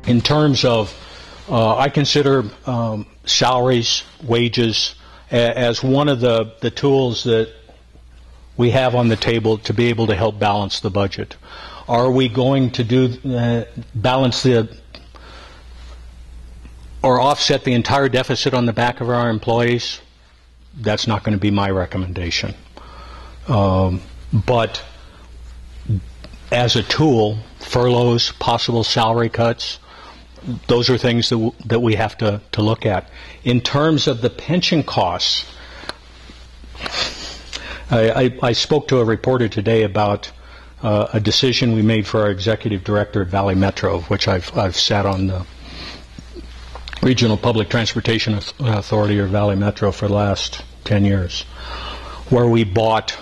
In terms of, I consider salaries, wages, as one of the tools that we have on the table to be able to help balance the budget. Are we going to do balance or offset the entire deficit on the back of our employees? That's not going to be my recommendation. But as a tool, furloughs, possible salary cuts, those are things that we have to look at. In terms of the pension costs, I spoke to a reporter today about a decision we made for our executive director at Valley Metro, which I've sat on the Regional Public Transportation Authority, or Valley Metro, for the last 10 years, where we bought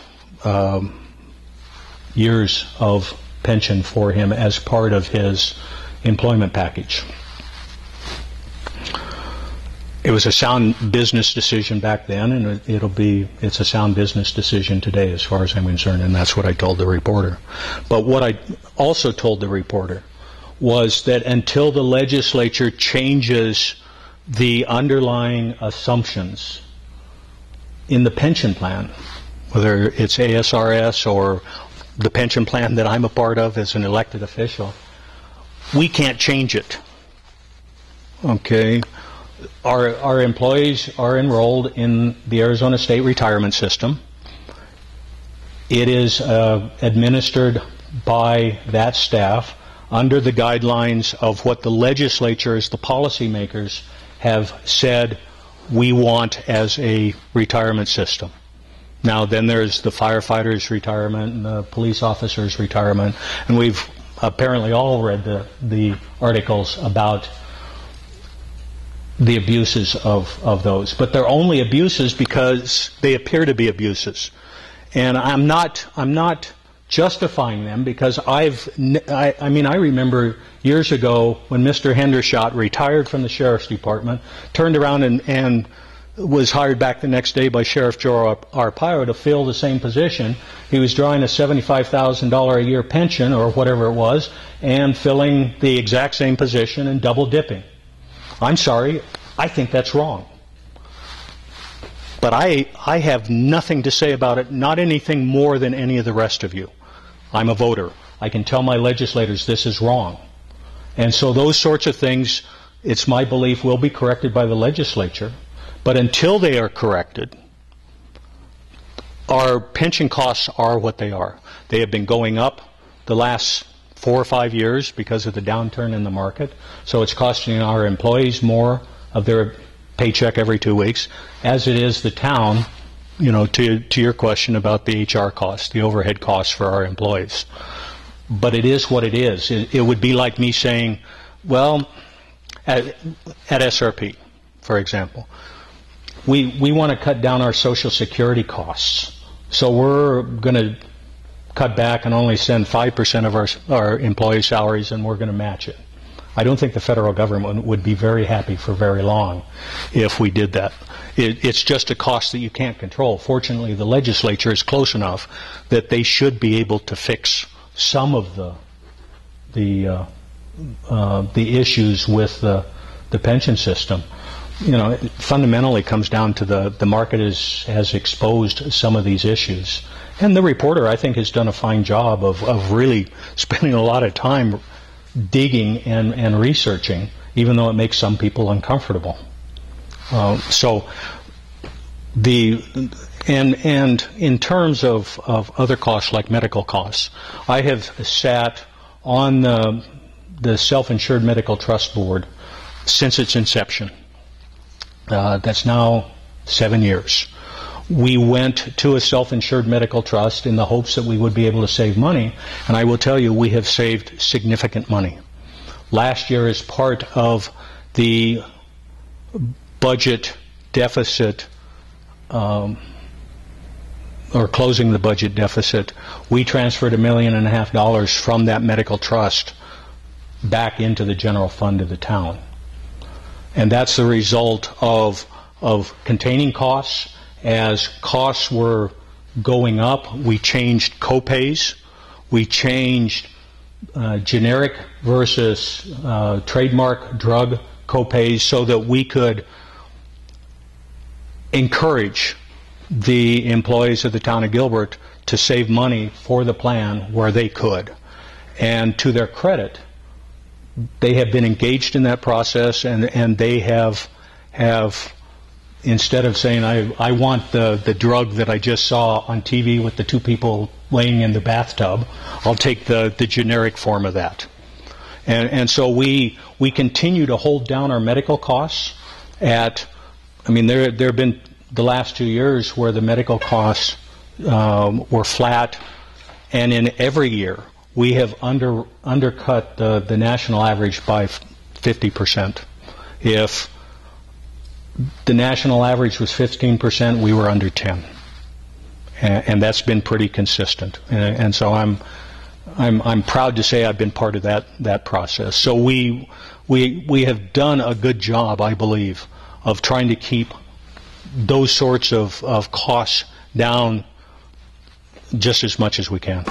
years of pension for him as part of his employment package. It was a sound business decision back then, and it's a sound business decision today as far as I'm concerned, and that's what I told the reporter. But what I also told the reporter was that until the legislature changes the underlying assumptions in the pension plan, whether it's ASRS or the pension plan that I'm a part of as an elected official, we can't change it. Okay? Our employees are enrolled in the Arizona State Retirement System. It is administered by that staff under the guidelines of what the legislature, as the policymakers, have said we want as a retirement system. Now, then there's the firefighters' retirement and the police officers' retirement, and we've apparently all read the articles about the abuses of those. But they're only abuses because they appear to be abuses. And I'm not justifying them, because I remember years ago when Mr. Hendershot retired from the Sheriff's Department, turned around and was hired back the next day by Sheriff Joe Arpaio to fill the same position. He was drawing a $75,000 a year pension, or whatever it was, and filling the exact same position and double dipping. I'm sorry, I think that's wrong. But I have nothing to say about it, not anything more than any of the rest of you. I'm a voter. I can tell my legislators this is wrong. And so those sorts of things, it's my belief, will be corrected by the legislature. But until they are corrected, our pension costs are what they are. They have been going up the last 4 or 5 years because of the downturn in the market. So it's costing our employees more of their paycheck every 2 weeks, as it is the town, you know, to your question about the HR costs, the overhead costs for our employees. But it is what it is. It would be like me saying, well, at SRP, for example, we want to cut down our Social Security costs. So we're going to cut back and only send 5% of our employee salaries, and we're going to match it. I don't think the federal government would be very happy for very long if we did that. It's just a cost that you can't control. Fortunately, the legislature is close enough that they should be able to fix some of the issues with the pension system. You know, it fundamentally comes down to the market has exposed some of these issues. And the reporter, I think, has done a fine job of really spending a lot of time digging and researching, even though it makes some people uncomfortable. So in terms of other costs like medical costs, I have sat on the Self-Insured Medical Trust Board since its inception. That's now 7 years. We went to a self-insured medical trust in the hopes that we would be able to save money, and I will tell you we have saved significant money. Last year, as part of the budget deficit, or closing the budget deficit, we transferred $1.5 million from that medical trust back into the general fund of the town. And that's the result of containing costs. As costs were going up, we changed co-pays, we changed generic versus trademark drug copays so that we could encourage the employees of the town of Gilbert to save money for the plan where they could. And to their credit, they have been engaged in that process, and they have instead of saying, I want the drug that I just saw on TV with the two people laying in the bathtub, I'll take the generic form of that. And so we continue to hold down our medical costs at, I mean, there have been the last 2 years where the medical costs were flat, and in every year we have undercut the national average by 50%. If the national average was 15%, we were under 10, and that's been pretty consistent. And so I'm proud to say I've been part of that process. So we have done a good job, I believe, of trying to keep those sorts of costs down just as much as we can.